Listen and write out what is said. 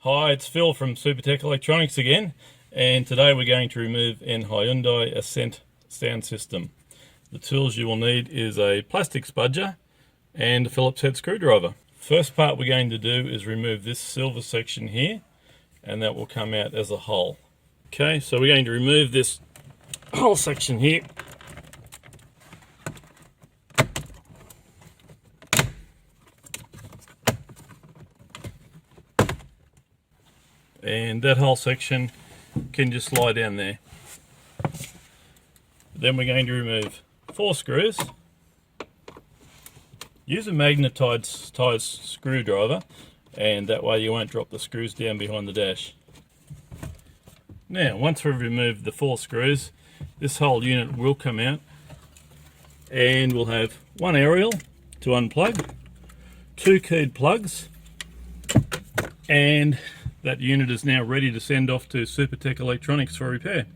Hi, it's Phil from Supertech Electronics again, and today we're going to remove an Hyundai Ascent sound system. The tools you will need is a plastic spudger and a Phillips head screwdriver. First part we're going to do is remove this silver section here, and that will come out as a hull. Okay, so we're going to remove this whole section here. And that whole section can just lie down there. Then we're going to remove 4 screws. Use a magnetized screwdriver, and that way you won't drop the screws down behind the dash. Now, once we've removed the 4 screws, this whole unit will come out, and we'll have one aerial to unplug, 2 keyed plugs, and that unit is now ready to send off to Supertech Electronics for repair.